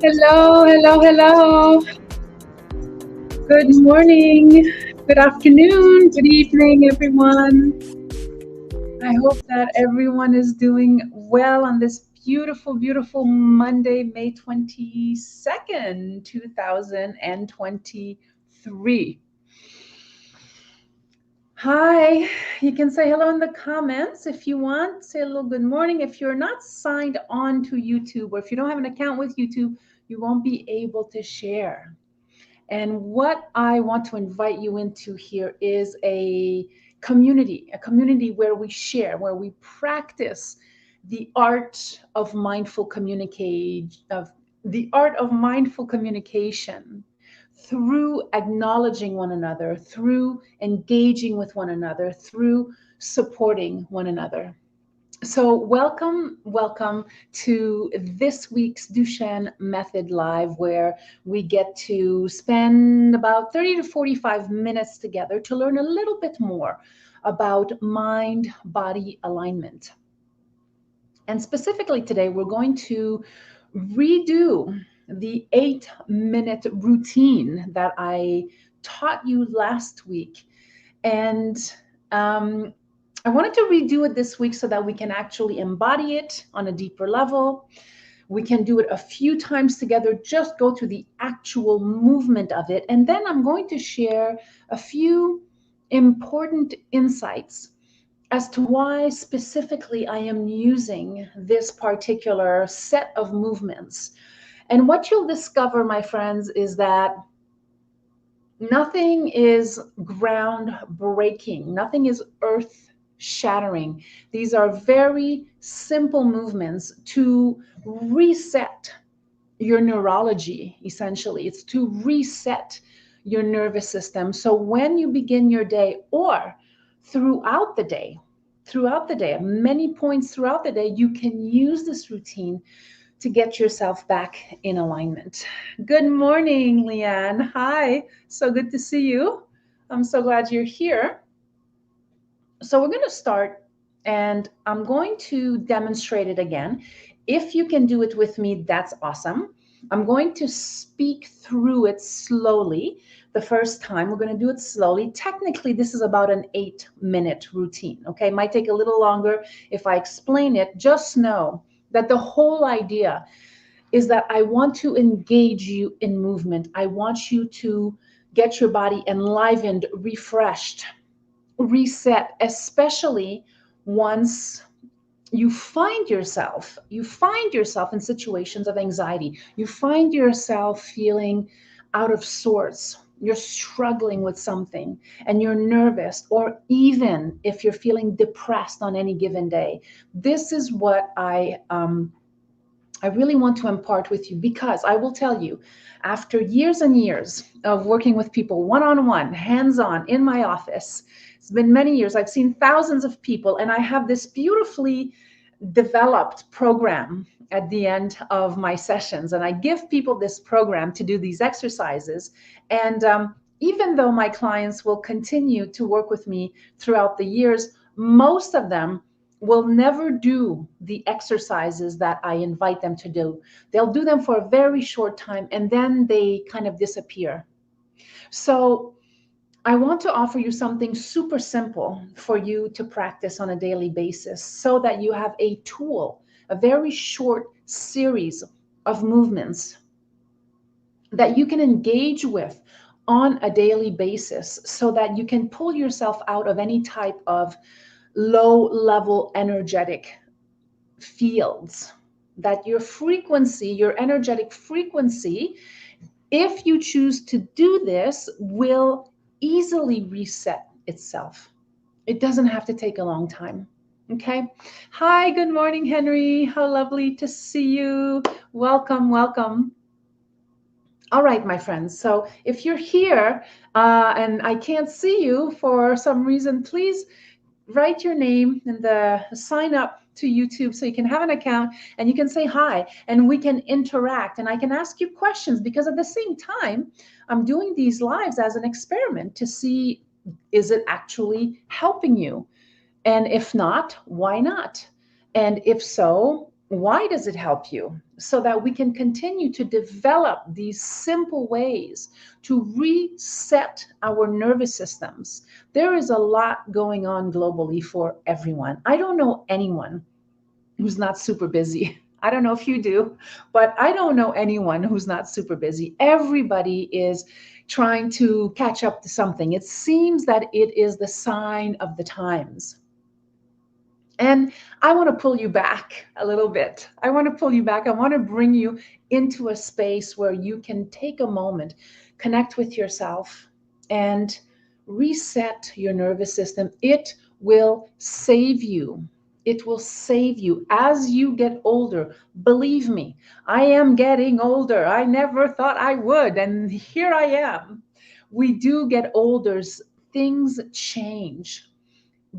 Hello, hello, hello. Good morning, good afternoon, good evening, everyone. I hope that everyone is doing well on this beautiful, beautiful Monday, May 22nd, 2023. Hi, you can say hello in the comments if you want. Say a little good morning. If you're not signed on to YouTube or if you don't have an account with YouTube, you won't be able to share. And what I want to invite you into here is a community where we share, where we practice the art of mindful communicate of the art of mindful communication through acknowledging one another, through engaging with one another, through supporting one another. So welcome to this week's Duchenne Method Live, where we get to spend about 30 to 45 minutes together to learn a little bit more about mind-body alignment. And specifically today, we're going to redo the 8-minute routine that I taught you last week. And I wanted to redo it this week so that we can actually embody it on a deeper level. We can do it a few times together, just go through the actual movement of it. And then I'm going to share a few important insights as to why specifically I am using this particular set of movements. And what you'll discover, my friends, is that nothing is groundbreaking, nothing is earth shattering. These are very simple movements to reset your neurology, essentially. It's to reset your nervous system. So when you begin your day or throughout the day, at many points throughout the day, you can use this routine to get yourself back in alignment. Good morning, Leanne. Hi, so good to see you. I'm so glad you're here. So we're going to start, and I'm going to demonstrate it again. If you can do it with me, that's awesome. I'm going to speak through it slowly. The first time we're going to do it slowly. Technically, this is about an 8-minute routine. Okay, it might take a little longer if I explain it. Just know that the whole idea is that I want to engage you in movement. I want you to get your body enlivened, refreshed, reset, especially once you find yourself in situations of anxiety. You find yourself feeling out of sorts. You're struggling with something and you're nervous, or even if you're feeling depressed on any given day. This is what I really want to impart with you, because I will tell you, after years and years of working with people one-on-one, hands-on in my office, it's been many years. I've seen thousands of people, and I have this beautifully developed program at the end of my sessions. And I give people this program to do these exercises. And even though my clients will continue to work with me throughout the years, most of them will never do the exercises that I invite them to do. They'll do them for a very short time and then they kind of disappear. So I want to offer you something super simple for you to practice on a daily basis so that you have a tool, a very short series of movements that you can engage with on a daily basis so that you can pull yourself out of any type of low level energetic fields, that your frequency, your energetic frequency, if you choose to do this, will easily reset itself. It doesn't have to take a long time. Okay. Hi, good morning, Henry. How lovely to see you. Welcome, welcome. All right, my friends. So if you're here and I can't see you for some reason, please write your name and sign up to YouTube so you can have an account and you can say hi and we can interact and I can ask you questions, because at the same time, I'm doing these lives as an experiment to see, is it actually helping you? And if not, why not? And if so, Why does it help you? So that we can continue to develop these simple ways to reset our nervous systems. There is a lot going on globally for everyone. I don't know anyone who's not super busy. I don't know if you do, but I don't know anyone who's not super busy. Everybody is trying to catch up to something. It seems that it is the sign of the times. And I want to pull you back a little bit. I want to pull you back. I want to bring you into a space where you can take a moment, connect with yourself, and reset your nervous system. It will save you. It will save you as you get older. Believe me, I am getting older. I never thought I would, and here I am. We do get older, things change.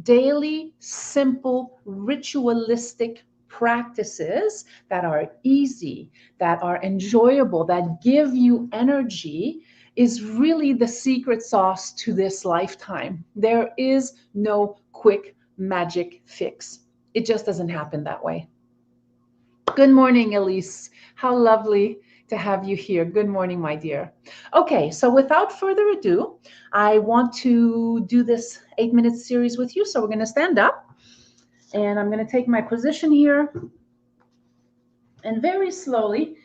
Daily, simple, ritualistic practices that are easy, that are enjoyable, that give you energy is really the secret sauce to this lifetime. There is no quick magic fix. It just doesn't happen that way. Good morning, Elise. How lovely to have you here. Good morning, my dear. Okay, so without further ado, I want to do this 8-minute series with you. So we're going to stand up and I'm going to take my position here and very slowly,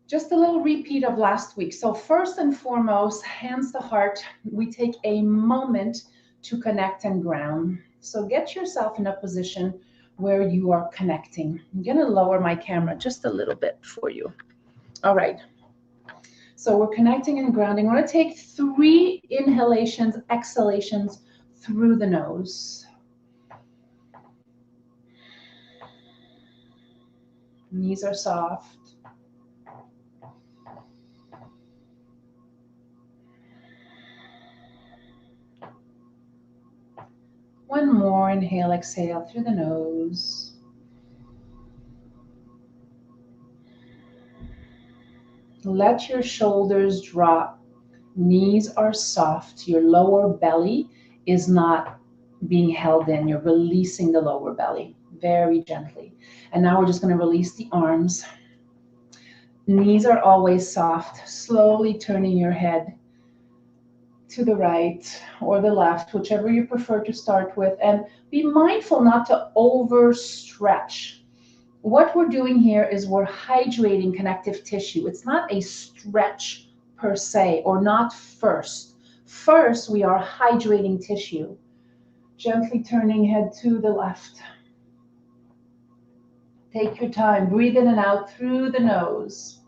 just a little repeat of last week. So first and foremost, hands to heart, we take a moment to connect and ground. So get yourself in a position where you are connecting. I'm going to lower my camera just a little bit for you. All right. So we're connecting and grounding. I want to take 3 inhalations, exhalations through the nose. Knees are soft. One more, inhale, exhale through the nose. Let your shoulders drop. Knees are soft. Your lower belly is not being held in. You're releasing the lower belly very gently. And now we're just going to release the arms. Knees are always soft. Slowly turning your head to the right or the left, whichever you prefer to start with. And be mindful not to overstretch. What we're doing here is we're hydrating connective tissue. It's not a stretch per se, or not first. First, we are hydrating tissue. Gently turning head to the left. Take your time. Breathe in and out through the nose.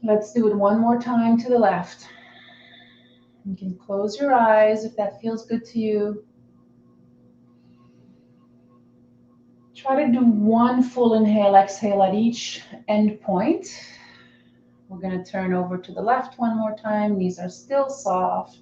Let's do it one more time to the left. You can close your eyes if that feels good to you. Try to do one full inhale, exhale at each end point. We're going to turn over to the left one more time. Knees are still soft.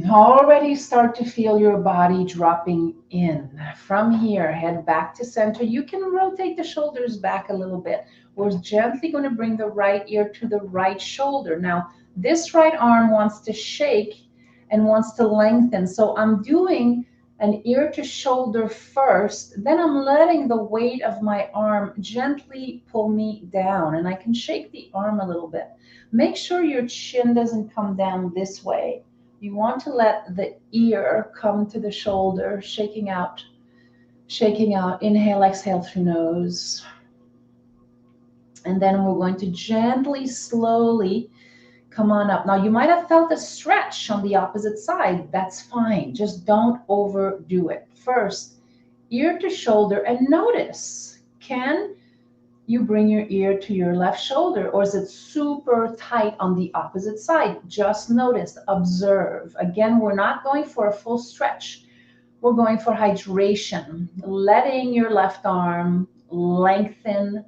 Already start to feel your body dropping in. From here, head back to center. You can rotate the shoulders back a little bit. We're gently going to bring the right ear to the right shoulder. Now, this right arm wants to shake and wants to lengthen. So I'm doing an ear to shoulder first. Then I'm letting the weight of my arm gently pull me down. And I can shake the arm a little bit. Make sure your chin doesn't come down this way. You want to let the ear come to the shoulder, shaking out. Inhale, exhale through nose. And then we're going to gently, slowly come on up. Now, you might have felt a stretch on the opposite side. That's fine. Just don't overdo it. First, ear to shoulder, and notice, can you bring your ear to your left shoulder, or is it super tight on the opposite side? Just notice, observe. Again, we're not going for a full stretch. We're going for hydration, letting your left arm lengthen.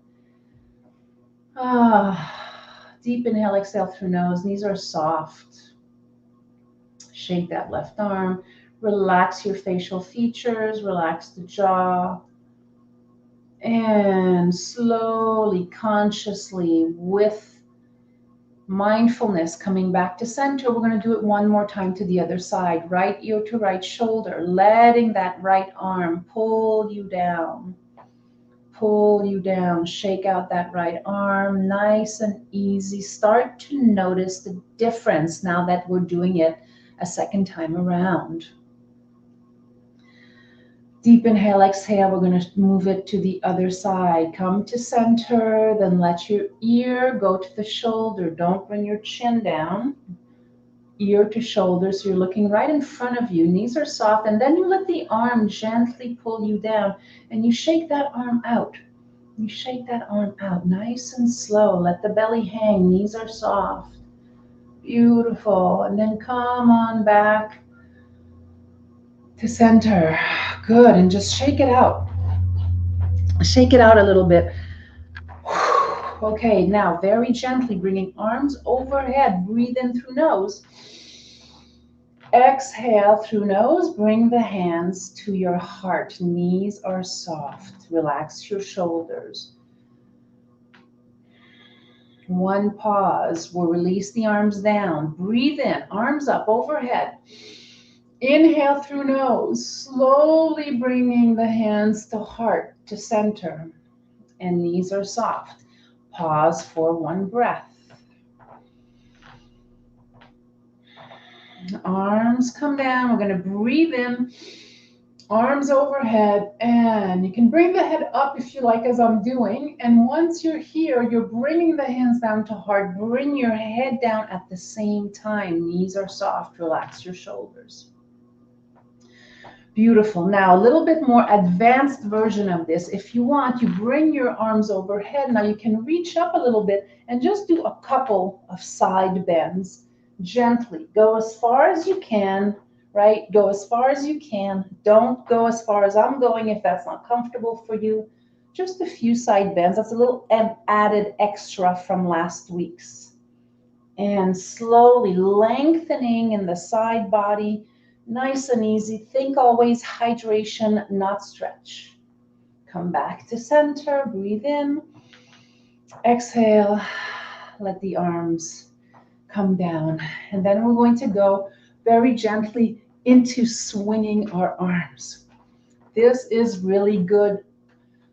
Deep inhale, exhale through nose. Knees are soft. Shake that left arm. Relax your facial features. Relax the jaw. And slowly, consciously, with Mindfulness, coming back to center. We're going to do it one more time to the other side. Right ear to right shoulder, letting that right arm pull you down. Pull you down. Shake out that right arm. Nice and easy. Start to notice the difference now that we're doing it a second time around. Deep inhale, exhale. We're going to move it to the other side. Come to center, then let your ear go to the shoulder. Don't bring your chin down. Ear to shoulder, so you're looking right in front of you. Knees are soft, and then you let the arm gently pull you down, and you shake that arm out. You shake that arm out, nice and slow. Let the belly hang. Knees are soft. Beautiful. And then come on back to center. Good. And just shake it out. Shake it out a little bit. Okay, now very gently bringing arms overhead. Breathe in through nose. Exhale through nose. Bring the hands to your heart. Knees are soft. Relax your shoulders. One pause. We'll release the arms down. Breathe in. Arms up overhead. Inhale through nose. Slowly bringing the hands to heart, to center. And knees are soft. Pause for one breath. Arms come down. We're going to breathe in. Arms overhead, and you can bring the head up if you like, as I'm doing. And once you're here, you're bringing the hands down to heart. Bring your head down at the same time. Knees are soft. Relax your shoulders. Beautiful. Now, a little bit more advanced version of this. If you want, you bring your arms overhead. Now, you can reach up a little bit and just do a couple of side bends. Gently. Go as far as you can. Right? Go as far as you can. Don't go as far as I'm going if that's not comfortable for you. Just a few side bends. That's a little added extra from last week's. And slowly lengthening in the side body. Nice and easy. Think always hydration, not stretch. Come back to center. Breathe in. Exhale. Let the arms come down. And then we're going to go very gently into swinging our arms. This is really good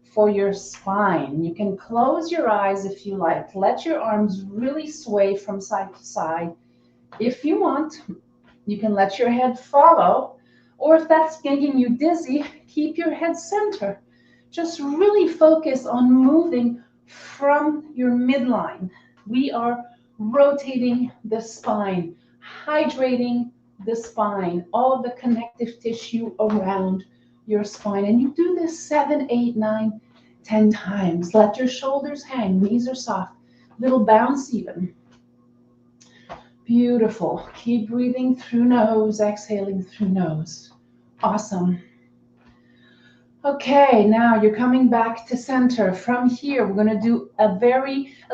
for your spine. You can close your eyes if you like. Let your arms really sway from side to side. If you want, you can let your head follow, or if that's making you dizzy, keep your head center. Just really focus on moving from your midline. We are rotating the spine, hydrating the spine, all the connective tissue around your spine. And you do this 7, 8, 9, 10 times. Let your shoulders hang. Knees are soft. Little bounce even. Beautiful. Keep breathing through nose, exhaling through nose. Awesome. Okay, now you're coming back to center. From here, we're going to do a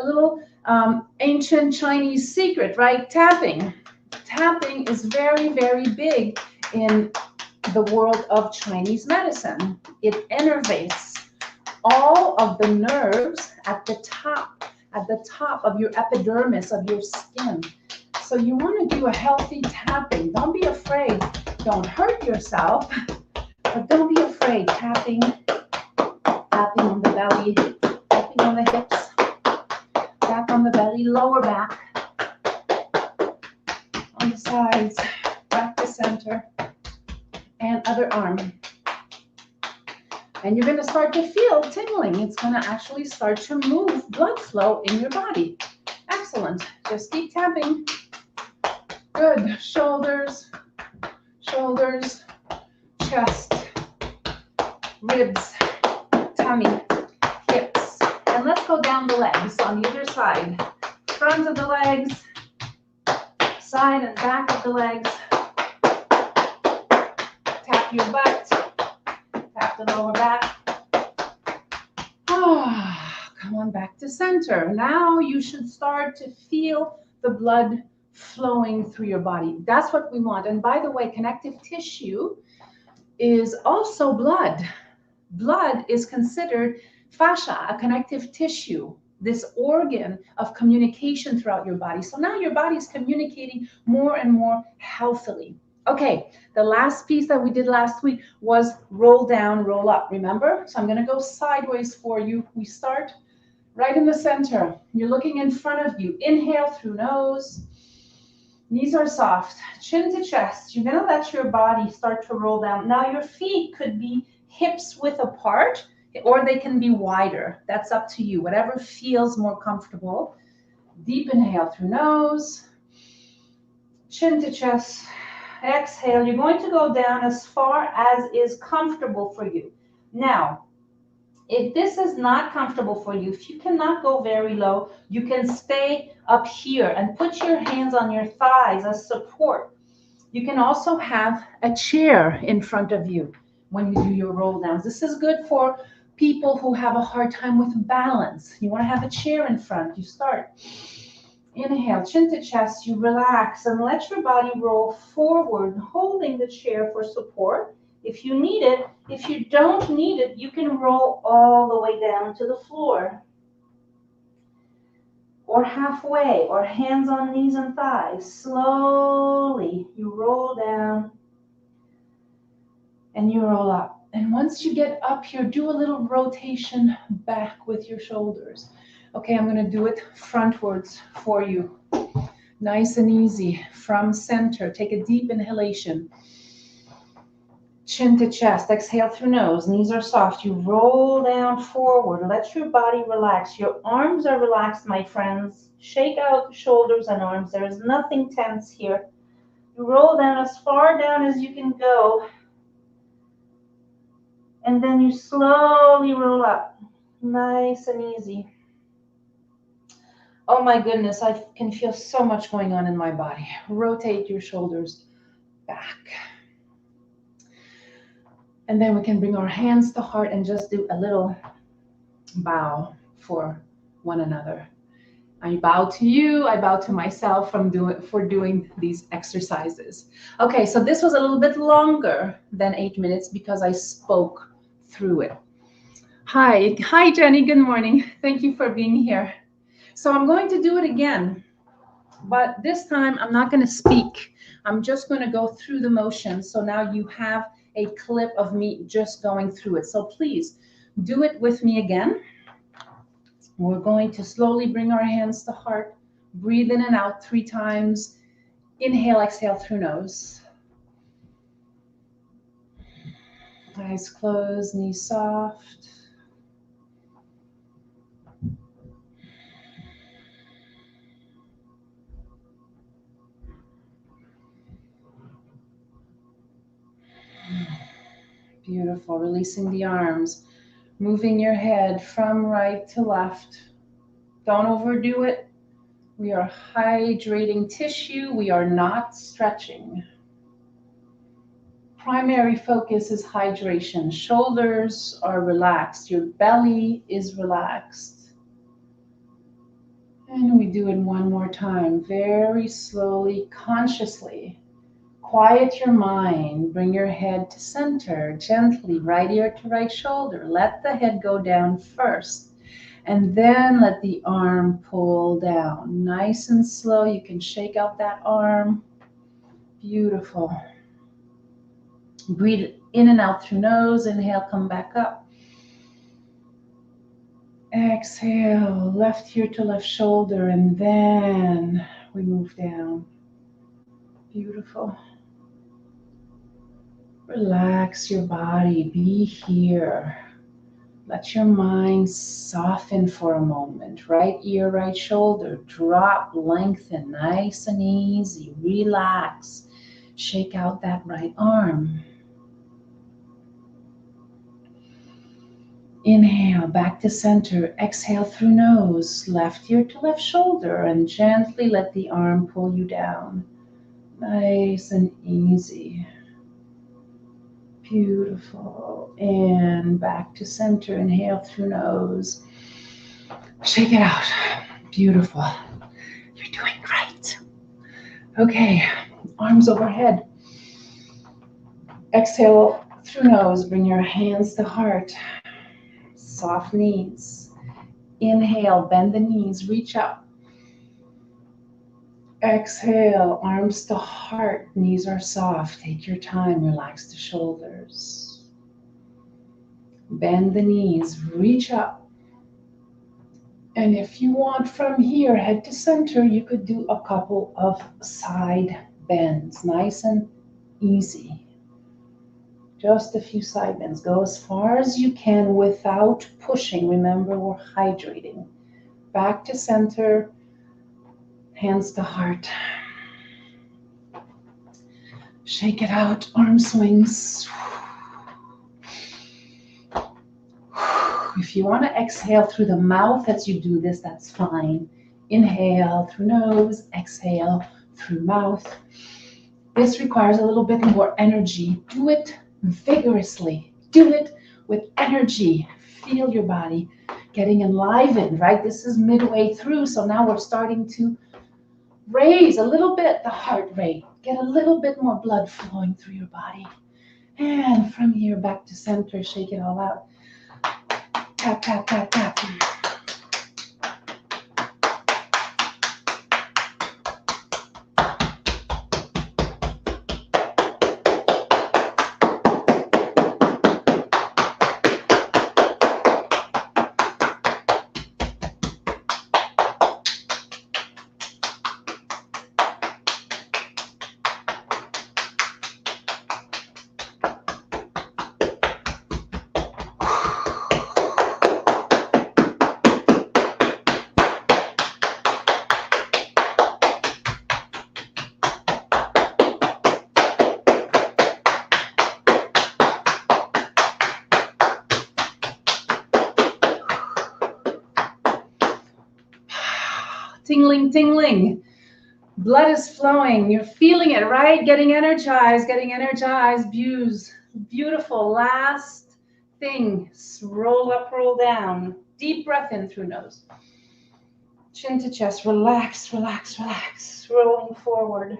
little ancient Chinese secret, right? Tapping. Tapping is very, very big in the world of Chinese medicine. It innervates all of the nerves at the top of your epidermis of your skin. So you want to do a healthy tapping. Don't be afraid. Don't hurt yourself, but don't be afraid. Tapping on the belly, tapping on the hips, tap on the belly, lower back, on the sides, back to center, and other arm. And you're going to start to feel tingling. It's going to actually start to move blood flow in your body. Excellent. Just keep tapping. Good. Shoulders, shoulders, chest, ribs, tummy, hips. And let's go down the legs on the other side. Front of the legs, side and back of the legs. Tap your butt, tap the lower back. Come on back to center. Now you should start to feel the blood flowing through your body. That's what we want. And by the way, connective tissue is also blood. Blood is considered fascia, a connective tissue. this organ of communication throughout your body. So now your body is communicating more and more healthily. Okay, the last piece that we did last week was roll down, roll up, remember? So I'm gonna go sideways for you. We start right in the center. You're looking in front of you. Inhale through nose. Knees are soft, chin to chest. You're gonna let your body start to roll down. Now your feet could be hips width apart, or they can be wider. That's up to you, whatever feels more comfortable. Deep inhale through nose, chin to chest. Exhale, you're going to go down as far as is comfortable for you. Now, if this is not comfortable for you, if you cannot go very low, you can stay up here and put your hands on your thighs as support. You can also have a chair in front of you when you do your roll downs. This is good for people who have a hard time with balance. You want to have a chair in front. You start. Inhale, chin to chest. You relax and let your body roll forward, holding the chair for support. If you need it, if you don't need it, you can roll all the way down to the floor. Or halfway, or hands on knees and thighs. Slowly, you roll down and you roll up. And once you get up here, do a little rotation back with your shoulders. Okay, I'm gonna do it frontwards for you. Nice and easy, from center. Take a deep inhalation. Chin to chest, exhale through nose, knees are soft. You roll down forward, let your body relax. Your arms are relaxed, my friends. Shake out the shoulders and arms. There is nothing tense here. You roll down as far down as you can go. And then you slowly roll up, nice and easy. Oh my goodness, I can feel so much going on in my body. Rotate your shoulders back. And then we can bring our hands to heart and just do a little bow for one another. I bow to you, I bow to myself for doing these exercises. Okay, so this was a little bit longer than 8 minutes because I spoke through it. Hi Jenny, good morning. Thank you for being here. So I'm going to do it again, but this time I'm not going to speak. I'm just going to go through the motion. So now you have a clip of me just going through it. So please do it with me again. We're going to slowly bring our hands to heart. Breathe in and out 3 times. Inhale, exhale through nose. Eyes closed, knees soft. Beautiful. Releasing the arms. Moving your head from right to left. Don't overdo it. We are hydrating tissue. We are not stretching. Primary focus is hydration. Shoulders are relaxed. Your belly is relaxed. And we do it one more time, very slowly, consciously. Quiet your mind. Bring your head to center, gently, right ear to right shoulder. Let the head go down first. And then let the arm pull down. Nice and slow. You can shake out that arm. Beautiful. Breathe in and out through nose. Inhale, come back up. Exhale, left ear to left shoulder, and then we move down. Beautiful. Relax your body. Be here. Let your mind soften for a moment. Right ear, right shoulder. Drop, lengthen, nice and easy. Relax. Shake out that right arm. Inhale, back to center. Exhale through nose. Left ear to left shoulder. And gently let the arm pull you down. Nice and easy. Beautiful. And back to center. Inhale through nose. Shake it out. Beautiful. You're doing great. Okay, arms overhead. Exhale through nose. Bring your hands to heart. Soft knees. Inhale, bend the knees, reach up. Exhale, arms to heart, knees are soft. Take your time, relax the shoulders. Bend the knees, reach up. And if you want from here, head to center, you could do a couple of side bends, nice and easy. Just a few side bends. Go as far as you can without pushing. Remember, we're hydrating. Back to center, hands to heart. Shake it out, arm swings. If you want to exhale through the mouth as you do this, that's fine. Inhale through nose, exhale through mouth. This requires a little bit more energy. Do it vigorously. Do it with energy. Feel your body getting enlivened, right? This is midway through, so now we're starting to raise a little bit the heart rate. Get a little bit more blood flowing through your body. And from here back to center, shake it all out. Tap, tap, tap, tap. Tingling, tingling. Blood is flowing. You're feeling it, right? Getting energized, getting energized. Beautiful. Last thing. Roll up, roll down. Deep breath in through nose. Chin to chest. Relax, relax, relax. Rolling forward.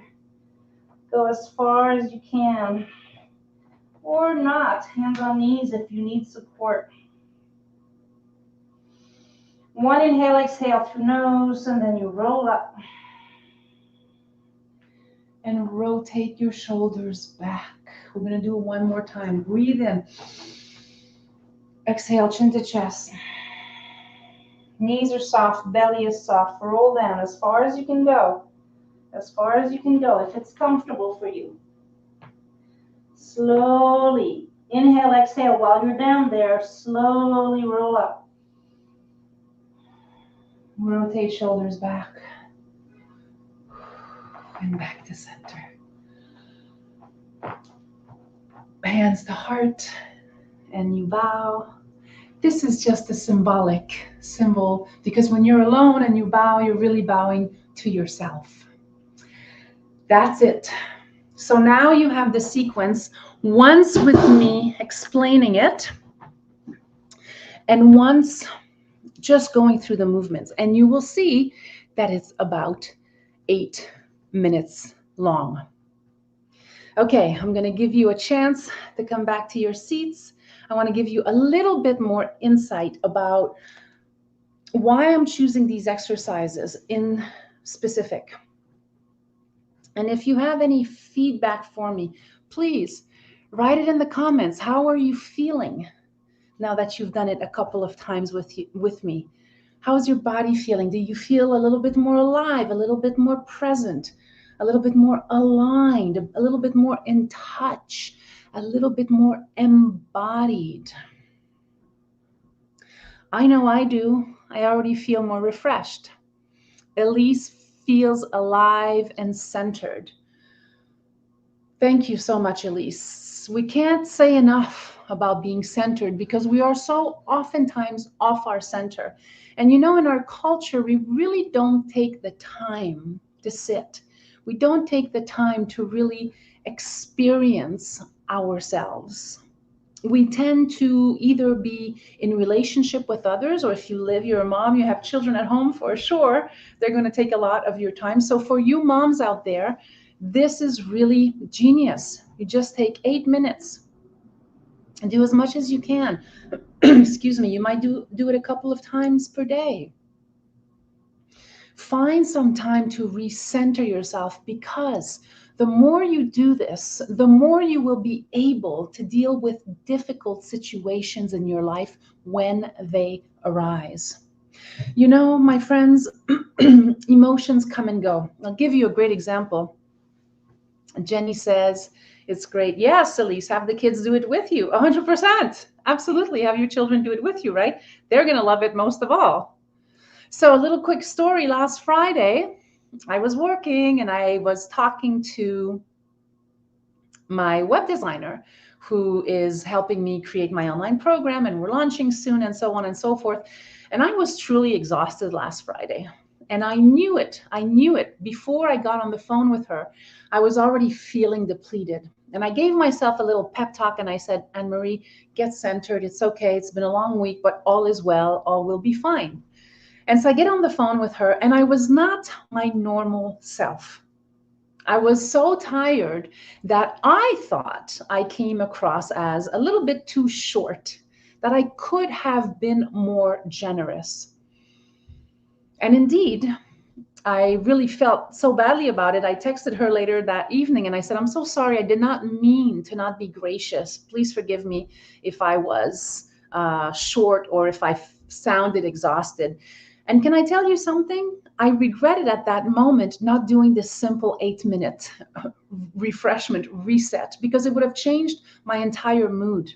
Go as far as you can. Or not. Hands on knees if you need support. One inhale, exhale through nose, and then you roll up. And rotate your shoulders back. We're going to do it one more time. Breathe in. Exhale, chin to chest. Knees are soft, belly is soft. Roll down as far as you can go. As far as you can go, if it's comfortable for you. Slowly. Inhale, exhale. While you're down there, slowly roll up. Rotate shoulders back. And back to center. Hands to heart. And you bow. This is just a symbolic symbol because when you're alone and you bow, you're really bowing to yourself. That's it. So now you have the sequence, once with me explaining it, and once just going through the movements. And you will see that it's about 8 minutes long. Okay, I'm going to give you a chance to come back to your seats. I want to give you a little bit more insight about why I'm choosing these exercises in specific. And if you have any feedback for me, please write it in the comments. How are you feeling now that you've done it a couple of times with me? How's your body feeling? Do you feel a little bit more alive, a little bit more present, a little bit more aligned, a little bit more in touch, a little bit more embodied? I know I do. I already feel more refreshed. Elise feels alive and centered. Thank you so much, Elise. We can't say enough about being centered because we are so oftentimes off our center. And you know, in our culture, we really don't take the time to sit. We don't take the time to really experience ourselves. We tend to either be in relationship with others, or if you live, you're a mom, you have children at home, for sure, they're going to take a lot of your time. So for you moms out there, this is really genius. You just take 8 minutes and do as much as you can. excuse me, you might do it a couple of times per day. Find some time to recenter yourself, because the more you do this, the more you will be able to deal with difficult situations in your life when they arise. You know, my friends, emotions come and go. I'll give you a great example. Jenny says, it's great. Yes, Elise, have the kids do it with you. 100%. Absolutely. Have your children do it with you, right? They're going to love it most of all. So, a little quick story. Last Friday, I was working and I was talking to my web designer who is helping me create my online program, and we're launching soon, and so on and so forth. And I was truly exhausted last Friday. And I knew it. I knew it. Before I got on the phone with her, I was already feeling depleted. And I gave myself a little pep talk and I said, Anne-Marie, get centered. It's okay. It's been a long week, but all is well. All will be fine. And so I get on the phone with her, and I was not my normal self. I was so tired that I thought I came across as a little bit too short, that I could have been more generous. And indeed, I really felt so badly about it. I texted her later that evening and I said, I'm so sorry. I did not mean to not be gracious. Please forgive me if I was short or if I sounded exhausted. And can I tell you something? I regretted at that moment not doing this simple 8-minute refreshment reset, because it would have changed my entire mood.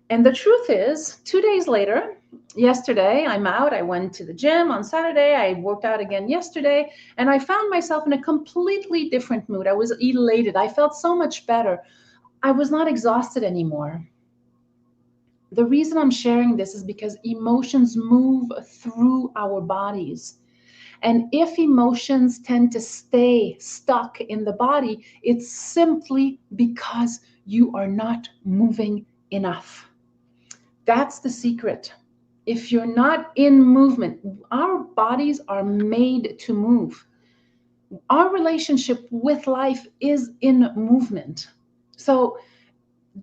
And the truth is, 2 days later, yesterday, I'm out. I went to the gym on Saturday. I worked out again yesterday, and I found myself in a completely different mood. I was elated. I felt so much better. I was not exhausted anymore. The reason I'm sharing this is because emotions move through our bodies. And if emotions tend to stay stuck in the body, it's simply because you are not moving enough. That's the secret. If you're not in movement, our bodies are made to move. Our relationship with life is in movement. So,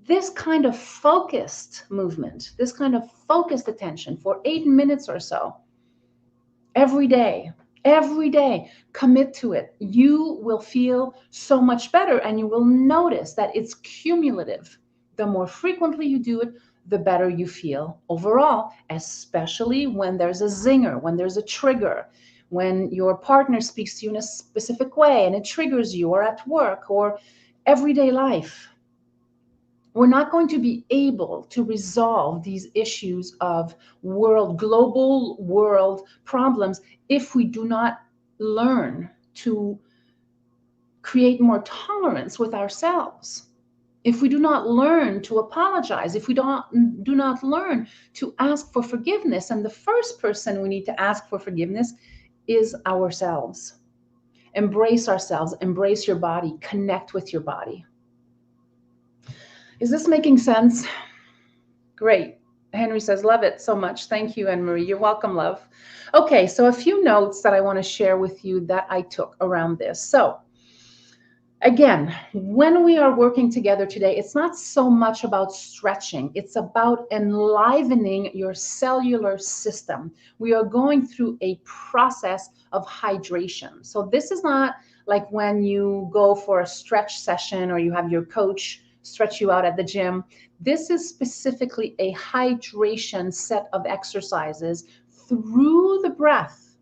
this kind of focused movement, this kind of focused attention for 8 minutes or so, every day, commit to it. You will feel so much better, and you will notice that it's cumulative. The more frequently you do it, the better you feel overall, especially when there's a zinger, when there's a trigger, when your partner speaks to you in a specific way and it triggers you, or at work, or everyday life. We're not going to be able to resolve these issues of global world problems if we do not learn to create more tolerance with ourselves. If we do not learn to apologize, if we do not learn to ask for forgiveness, and the first person we need to ask for forgiveness is ourselves. Embrace ourselves, embrace your body, connect with your body. Is this making sense? Great. Henry says, love it so much. Thank you, Anne-Marie. You're welcome, love. Okay, so a few notes that I want to share with you that I took around this. So, again, when we are working together today, it's not so much about stretching. It's about enlivening your cellular system. We are going through a process of hydration. So this is not like when you go for a stretch session or you have your coach stretch you out at the gym. This is specifically a hydration set of exercises through the breath.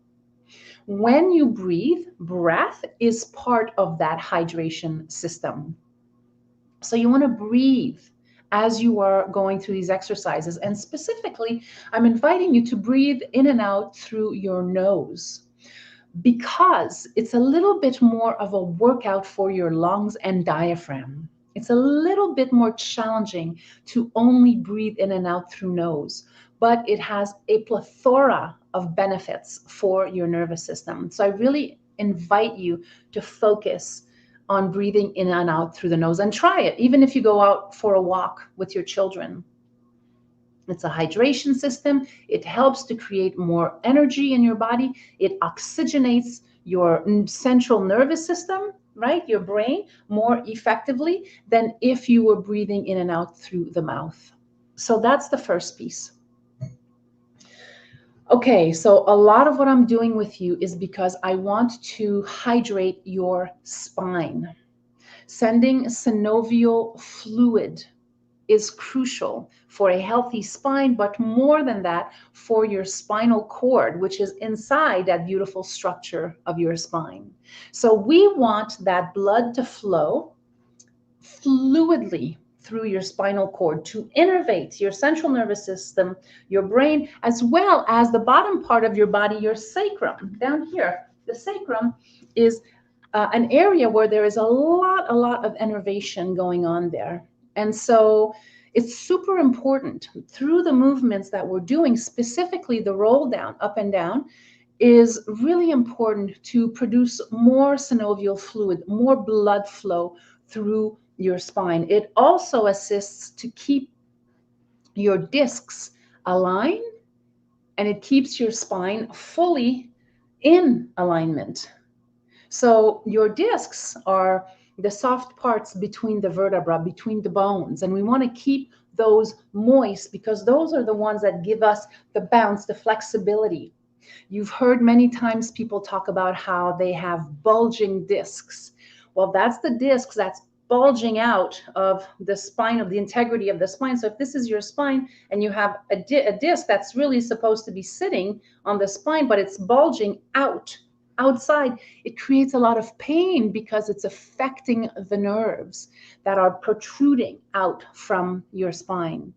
When you breathe, breath is part of that hydration system. So you want to breathe as you are going through these exercises. And specifically, I'm inviting you to breathe in and out through your nose, because it's a little bit more of a workout for your lungs and diaphragm. It's a little bit more challenging to only breathe in and out through nose, but it has a plethora of benefits for your nervous system. So I really invite you to focus on breathing in and out through the nose, and try it, even if you go out for a walk with your children. It's a hydration system. It helps to create more energy in your body. It oxygenates your central nervous system, right? Your brain, more effectively than if you were breathing in and out through the mouth. So that's the first piece. Okay, so a lot of what I'm doing with you is because I want to hydrate your spine. Sending synovial fluid is crucial for a healthy spine, but more than that, for your spinal cord, which is inside that beautiful structure of your spine. So we want that blood to flow fluidly through your spinal cord to innervate your central nervous system, your brain, as well as the bottom part of your body, your sacrum. Down here, the sacrum is an area where there is a lot of innervation going on there. And so it's super important through the movements that we're doing, specifically the roll down, up and down, is really important to produce more synovial fluid, more blood flow through your spine. It also assists to keep your discs aligned, and it keeps your spine fully in alignment. So your discs are the soft parts between the vertebra, between the bones, and we want to keep those moist because those are the ones that give us the bounce, the flexibility. You've heard many times people talk about how they have bulging discs. Well, that's the discs that's bulging out of the spine, of the integrity of the spine. So if this is your spine and you have a disc that's really supposed to be sitting on the spine, but it's bulging outside, it creates a lot of pain because it's affecting the nerves that are protruding out from your spine.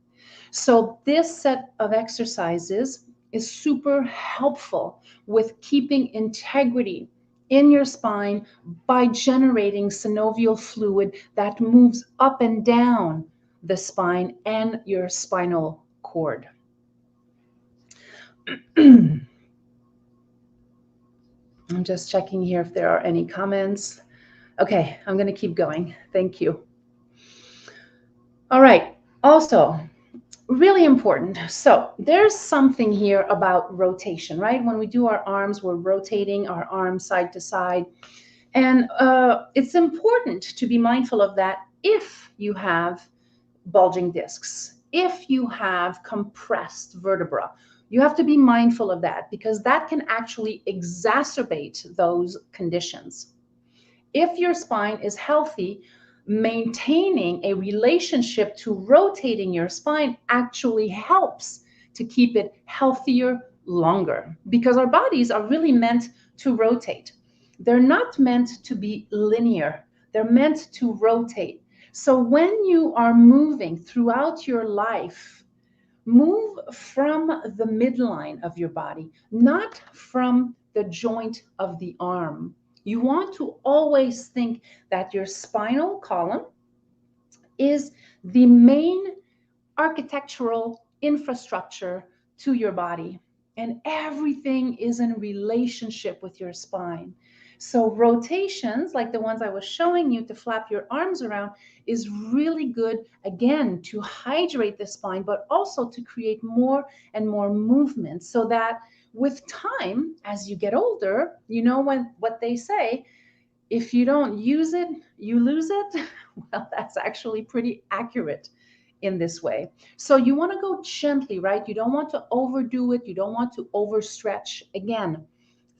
So this set of exercises is super helpful with keeping integrity in your spine by generating synovial fluid that moves up and down the spine and your spinal cord. I'm just checking here if there are any comments. Okay, I'm going to keep going. Thank you. All right. Also, really important. So there's something here about rotation, right? When we do our arms, we're rotating our arms side to side. And it's important to be mindful of that if you have bulging discs, if you have compressed vertebra. You have to be mindful of that because that can actually exacerbate those conditions. If your spine is healthy, maintaining a relationship to rotating your spine actually helps to keep it healthier longer because our bodies are really meant to rotate. They're not meant to be linear, they're meant to rotate. So when you are moving throughout your life, move from the midline of your body, not from the joint of the arm. You want to always think that your spinal column is the main architectural infrastructure to your body, and everything is in relationship with your spine. So rotations like the ones I was showing you to flap your arms around is really good, again, to hydrate the spine, but also to create more and more movement so that with time, as you get older, you know what they say, if you don't use it, you lose it. Well, that's actually pretty accurate in this way. So you want to go gently, right? You don't want to overdo it. You don't want to overstretch. Again,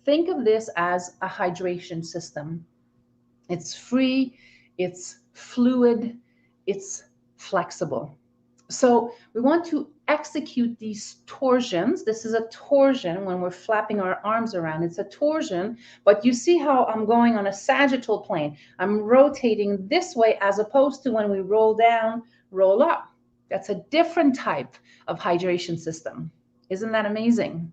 think of this as a hydration system. It's free, it's fluid, it's flexible. So we want to execute these torsions. This is a torsion when we're flapping our arms around. It's a torsion, but you see how I'm going on a sagittal plane. I'm rotating this way as opposed to when we roll down, roll up. That's a different type of hydration system. Isn't that amazing?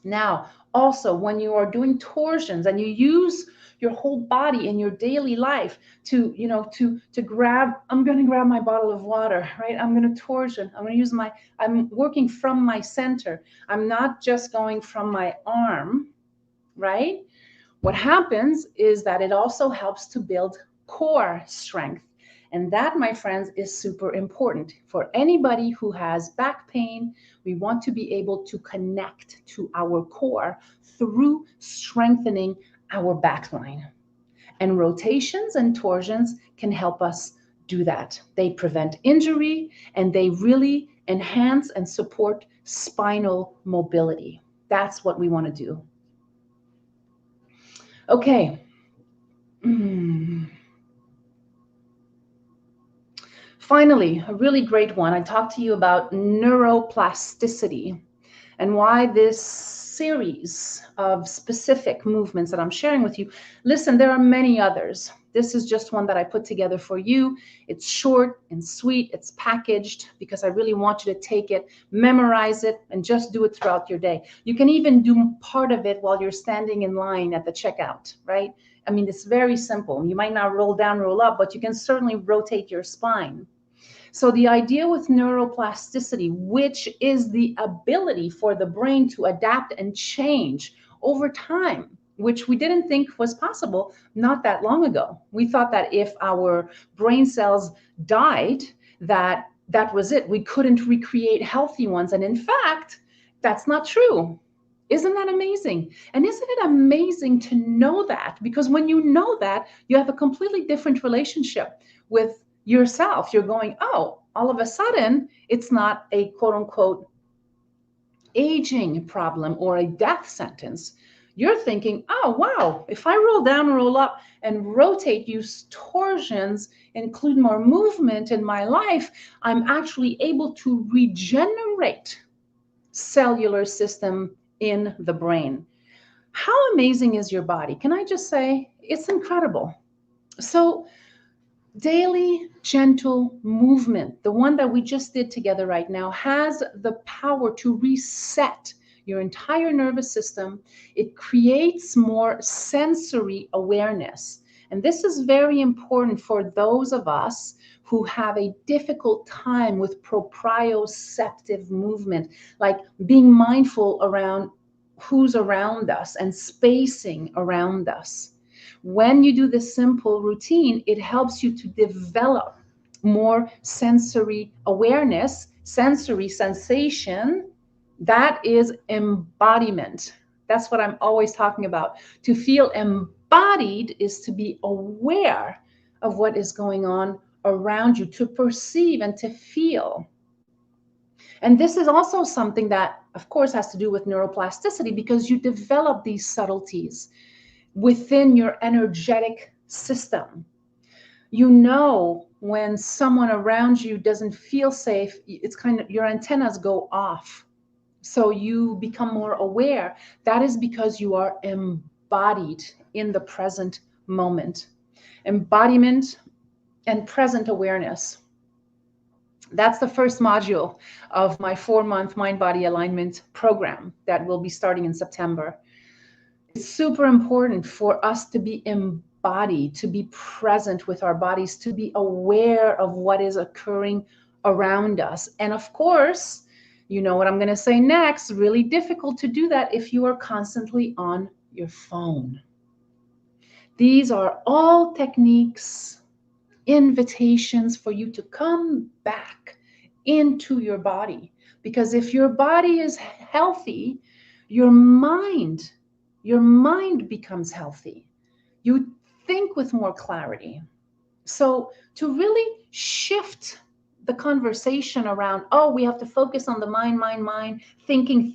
Now, also, when you are doing torsions and you use your whole body in your daily life to, to grab, I'm going to grab my bottle of water, right? I'm going to torsion. I'm going to use I'm working from my center. I'm not just going from my arm, right? What happens is that it also helps to build core strength. And that, my friends, is super important. For anybody who has back pain, we want to be able to connect to our core through strengthening our back line. And rotations and torsions can help us do that. They prevent injury and they really enhance and support spinal mobility. That's what we want to do. Okay. Finally, a really great one. I talked to you about neuroplasticity and why this series of specific movements that I'm sharing with you. Listen, there are many others. This is just one that I put together for you. It's short and sweet. It's packaged because I really want you to take it, memorize it, and just do it throughout your day. You can even do part of it while you're standing in line at the checkout, right? I mean, it's very simple. You might not roll down, roll up, but you can certainly rotate your spine. So the idea with neuroplasticity, which is the ability for the brain to adapt and change over time, which we didn't think was possible not that long ago. We thought that if our brain cells died, that was it. We couldn't recreate healthy ones. And in fact, that's not true. Isn't that amazing? And isn't it amazing to know that? Because when you know that, you have a completely different relationship with yourself. You're going, oh, all of a sudden, it's not a quote unquote aging problem or a death sentence. You're thinking, oh, wow, if I roll down, roll up, and rotate, use torsions, include more movement in my life, I'm actually able to regenerate cellular system in the brain. How amazing is your body? Can I just say, it's incredible. So daily gentle movement, the one that we just did together right now, has the power to reset your entire nervous system. It creates more sensory awareness. And this is very important for those of us who have a difficult time with proprioceptive movement, like being mindful around who's around us and spacing around us. When you do this simple routine, it helps you to develop more sensory awareness, sensory sensation. That is embodiment. That's what I'm always talking about. To feel embodied is to be aware of what is going on around you, to perceive and to feel. And this is also something that, of course, has to do with neuroplasticity, because you develop these subtleties within your energetic system. You know when someone around you doesn't feel safe, it's kind of your antennas go off. So you become more aware. That is because you are embodied in the present moment. Embodiment and present awareness. That's the first module of my 4-month mind-body alignment program that will be starting in September. It's super important for us to be embodied, to be present with our bodies, to be aware of what is occurring around us. And of course, you know what I'm going to say next, really difficult to do that if you are constantly on your phone. These are all techniques, invitations for you to come back into your body. Because if your body is healthy, your mind becomes healthy. You think with more clarity. So to really shift the conversation around, oh, we have to focus on the mind, thinking,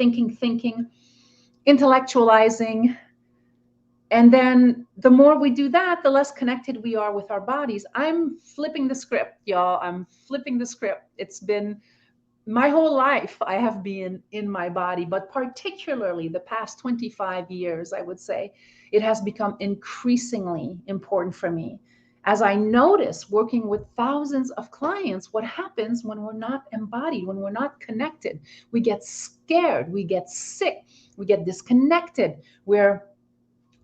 intellectualizing. And then the more we do that, the less connected we are with our bodies. I'm flipping the script, y'all. I'm flipping the script. It's been my whole life I have been in my body, but particularly the past 25 years, I would say, it has become increasingly important for me. As I notice working with thousands of clients, what happens when we're not embodied, when we're not connected? We get scared, we get sick, we get disconnected, we're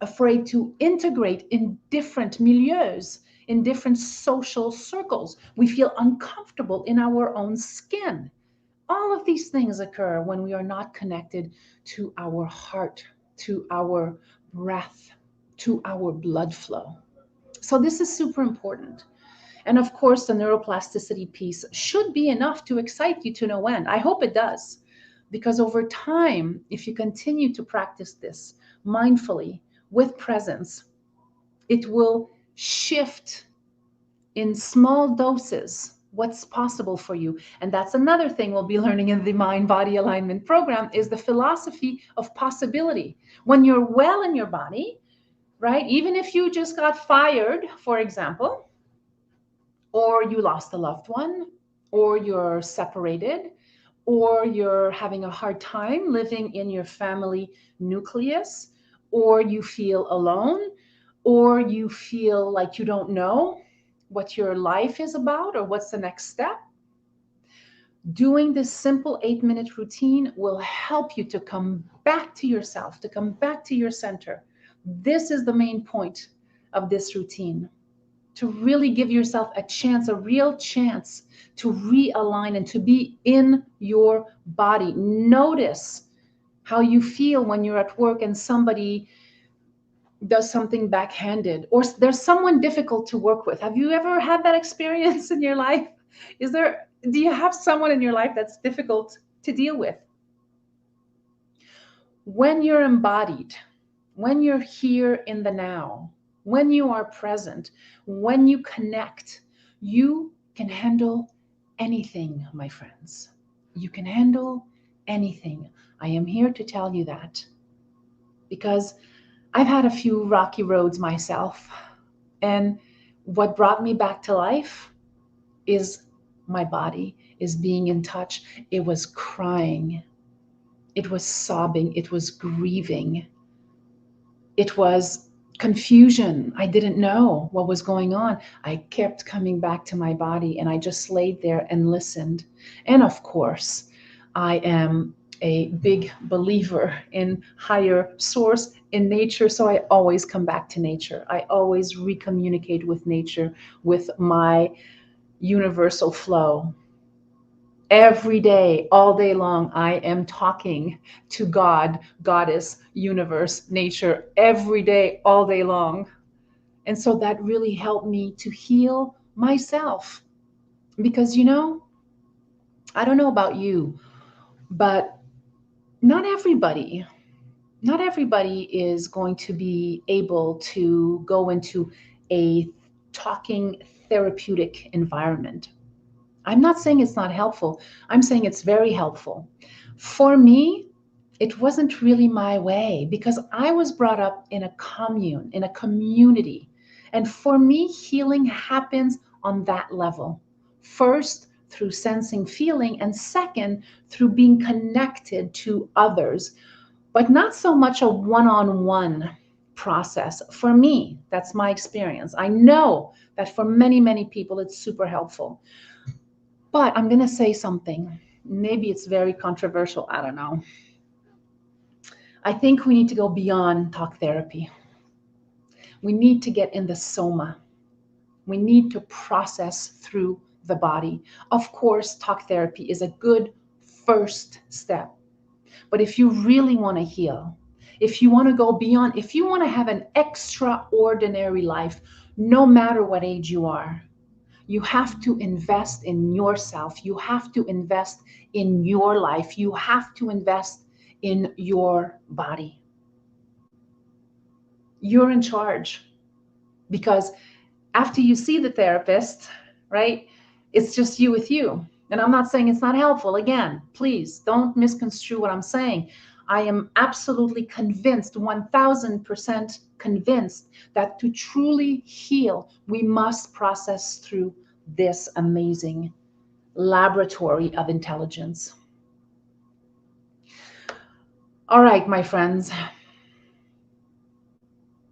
afraid to integrate in different milieus, in different social circles. We feel uncomfortable in our own skin. All of these things occur when we are not connected to our heart, to our breath, to our blood flow. So this is super important. And of course, the neuroplasticity piece should be enough to excite you to no end. I hope it does, because over time, if you continue to practice this mindfully with presence, it will shift in small doses what's possible for you. And that's another thing we'll be learning in the Mind Body Alignment program, is the philosophy of possibility. When you're well in your body, right? Even if you just got fired, for example, or you lost a loved one, or you're separated, or you're having a hard time living in your family nucleus, or you feel alone, or you feel like you don't know what your life is about or what's the next step, doing this simple 8-minute routine will help you to come back to yourself, to come back to your center. This is the main point of this routine, to really give yourself a chance, a real chance to realign and to be in your body. Notice how you feel when you're at work and somebody does something backhanded, or there's someone difficult to work with. Have you ever had that experience in your life? Do you have someone in your life that's difficult to deal with? When you're embodied, when you're here in the now, when you are present, when you connect, you can handle anything, my friends. You can handle anything. I am here to tell you that, because I've had a few rocky roads myself. And what brought me back to life is my body, is being in touch. It was crying. It was sobbing. It was grieving. It was confusion. I didn't know what was going on. I kept coming back to my body, and I just laid there and listened. And of course, I am a big believer in higher source, in nature. So I always come back to nature. I always recommunicate with nature, with my universal flow. Every day, all day long, I am talking to God, Goddess, universe, nature, every day, all day long. And so that really helped me to heal myself. Because, I don't know about you, but not everybody, not everybody is going to be able to go into a talking therapeutic environment. I'm not saying it's not helpful. I'm saying it's very helpful. For me, it wasn't really my way, because I was brought up in a commune, in a community. And for me, healing happens on that level. First, through sensing, feeling, and second, through being connected to others, but not so much a one-on-one process. For me, that's my experience. I know that for many, many people, it's super helpful. But I'm going to say something. Maybe it's very controversial. I don't know. I think we need to go beyond talk therapy. We need to get in the soma. We need to process through the body. Of course, talk therapy is a good first step. But if you really want to heal, if you want to go beyond, if you want to have an extraordinary life, no matter what age you are, you have to invest in yourself. You have to invest in your life. You have to invest in your body. You're in charge, because after you see the therapist, right, it's just you with you. And I'm not saying it's not helpful. Again, please don't misconstrue what I'm saying. I am absolutely convinced, 1000% convinced, that to truly heal, we must process through this amazing laboratory of intelligence. All right, my friends.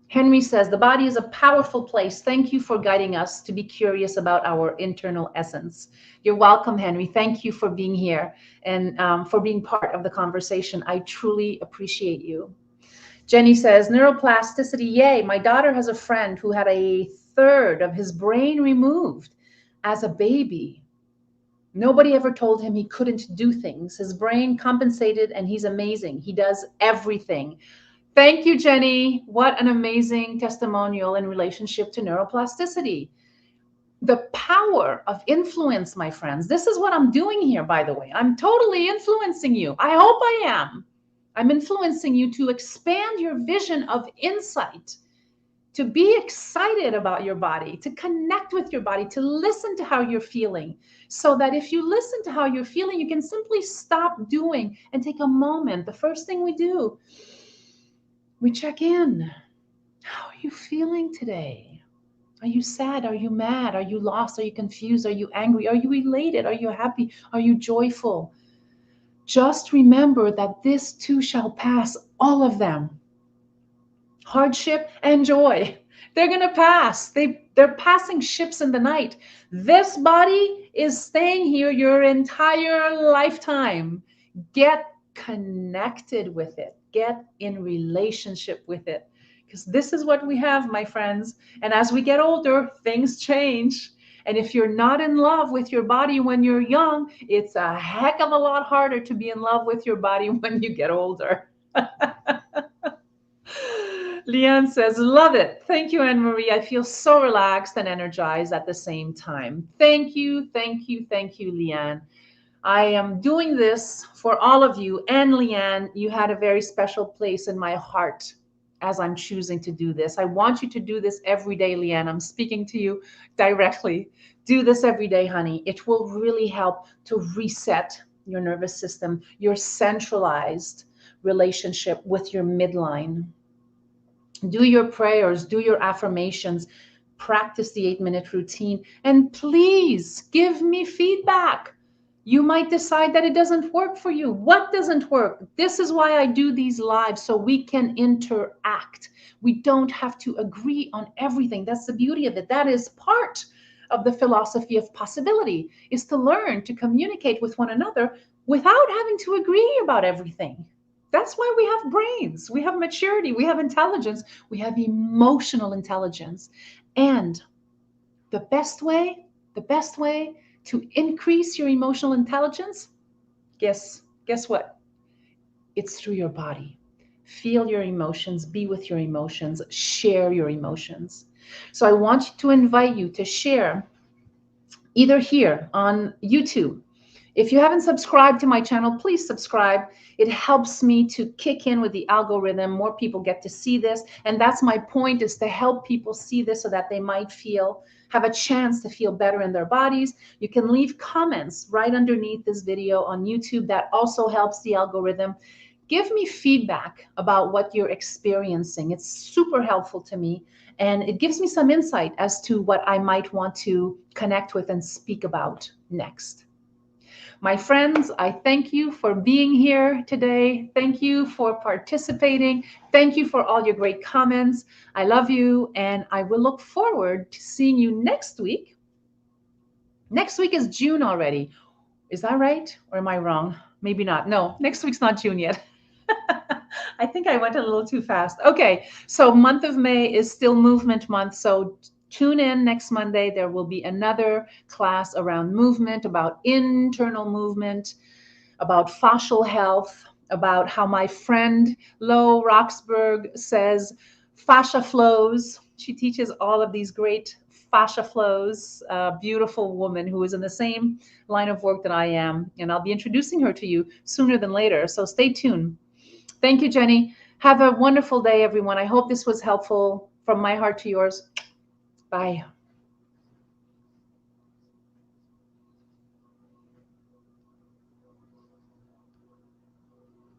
Henry says, the body is a powerful place. Thank you for guiding us to be curious about our internal essence. You're welcome, Henry. Thank you for being here and for being part of the conversation. I truly appreciate you. Jenny says, neuroplasticity, yay. My daughter has a friend who had a third of his brain removed as a baby. Nobody ever told him he couldn't do things. His brain compensated, and he's amazing. He does everything. Thank you, Jenny. What an amazing testimonial in relationship to neuroplasticity. The power of influence, my friends. This is what I'm doing here, by the way. I'm totally influencing you. I hope I am. I'm influencing you to expand your vision of insight to be excited about your body, to connect with your body, to listen to how you're feeling. So that if you listen to how you're feeling, you can simply stop doing and take a moment. The first thing we do, we check in. How are you feeling today? Are you sad? Are you mad? Are you lost? Are you confused? Are you angry? Are you elated? Are you happy? Are you joyful? Just remember that this too shall pass, all of them. Hardship and joy. They're going to pass. They're passing ships in the night. This body is staying here your entire lifetime. Get connected with it. Get in relationship with it. Because this is what we have, my friends. And as we get older, things change. And if you're not in love with your body when you're young, it's a heck of a lot harder to be in love with your body when you get older. Leanne says, love it. Thank you, Anne Marie. I feel so relaxed and energized at the same time. Thank you, thank you, thank you, Leanne. I am doing this for all of you. And Leanne, you had a very special place in my heart as I'm choosing to do this. I want you to do this every day, Leanne. I'm speaking to you directly. Do this every day, honey. It will really help to reset your nervous system, your centralized relationship with your midline. Do your prayers, do your affirmations, practice the 8-minute routine, and please give me feedback. You might decide that it doesn't work for you. What doesn't work? This is why I do these lives, so we can interact. We don't have to agree on everything. That's the beauty of it. That is part of the philosophy of possibility, is to learn to communicate with one another without having to agree about everything. That's why we have brains, we have maturity, we have intelligence, we have emotional intelligence. And the best way to increase your emotional intelligence, guess what? It's through your body. Feel your emotions, be with your emotions, share your emotions. So I want to invite you to share either here on YouTube. If you haven't subscribed to my channel, please subscribe. It helps me to kick in with the algorithm. More people get to see this. And that's my point, is to help people see this so that they might have a chance to feel better in their bodies. You can leave comments right underneath this video on YouTube. That also helps the algorithm. Give me feedback about what you're experiencing. It's super helpful to me. And it gives me some insight as to what I might want to connect with and speak about next. My friends, I thank you for being here today. Thank you for participating. Thank you for all your great comments. I love you, and I will look forward to seeing you next week. Next week is June already. Is that right? Or am I wrong? Maybe not. No, next week's not June yet. I think I went a little too fast. Okay, so month of May is still movement month. So tune in next Monday. There will be another class around movement, about internal movement, about fascial health, about how my friend Lo Roxburgh says fascia flows. She teaches all of these great fascia flows, a beautiful woman who is in the same line of work that I am. And I'll be introducing her to you sooner than later. So stay tuned. Thank you, Jenny. Have a wonderful day, everyone. I hope this was helpful from my heart to yours. Bye.